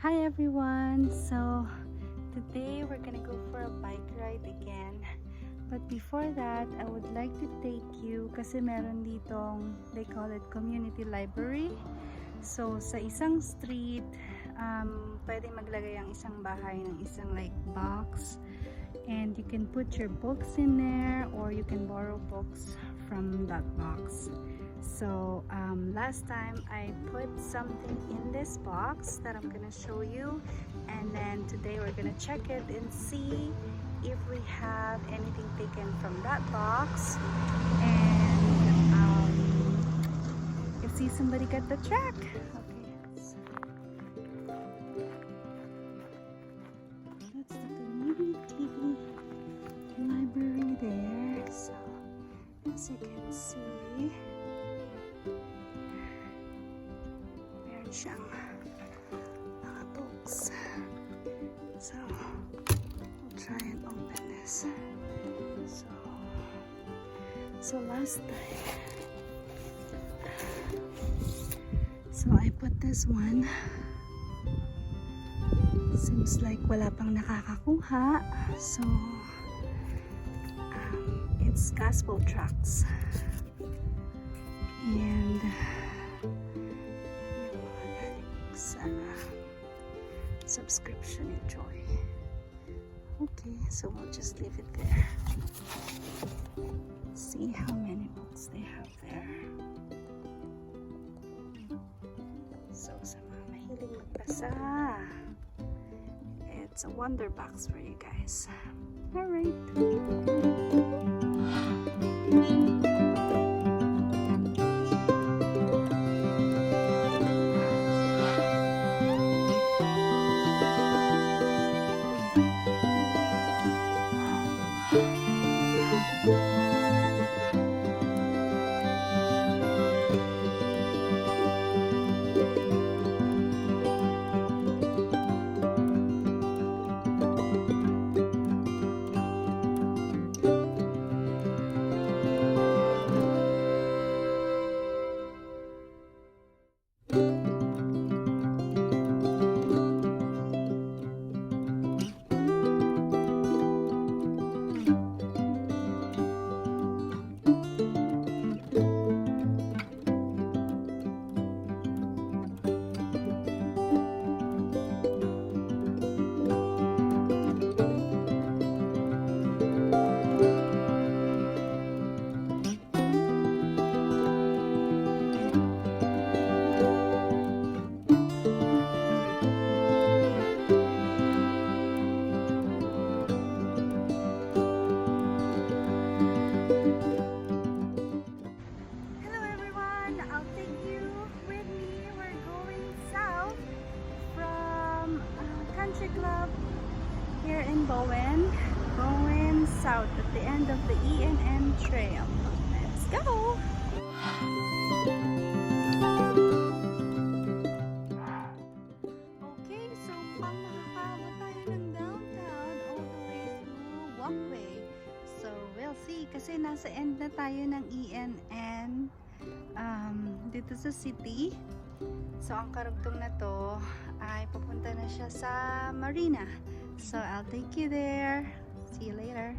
Hi everyone! So today we're gonna go for a bike ride again. But before that, I would like to take you kasi meron ditong, they call it community library. So sa isang street, pwede maglagay ang isang bahay ng isang like box. And you can put your books in there or you can borrow books from that box. So last time I put something in this box that I'm gonna show you, and then today we're gonna check it and see if we have anything taken from that box, and if see somebody got the track. Okay, so that's the community library there. So as you can see, meron siyang mga books. So we'll try and open this. So last time, so I put this one. Seems like wala pang nakakakuha. So it's gospel tracts. And sa subscription enjoy. Okay, so we'll just leave it there. See how many books they have there. So sa mga mahilig magbasa, it's a wonder box for you guys. Alright. Club here in Bowen, going south at the end of the ENN trail. Let's go! Okay, so pang nakakaabot tayo ng downtown all the way to Walkway. So we'll see kasi nasa end na tayo ng ENN dito sa city. So ang karugtong na to ay papunta na siya sa Marina. So I'll take you there. See you later.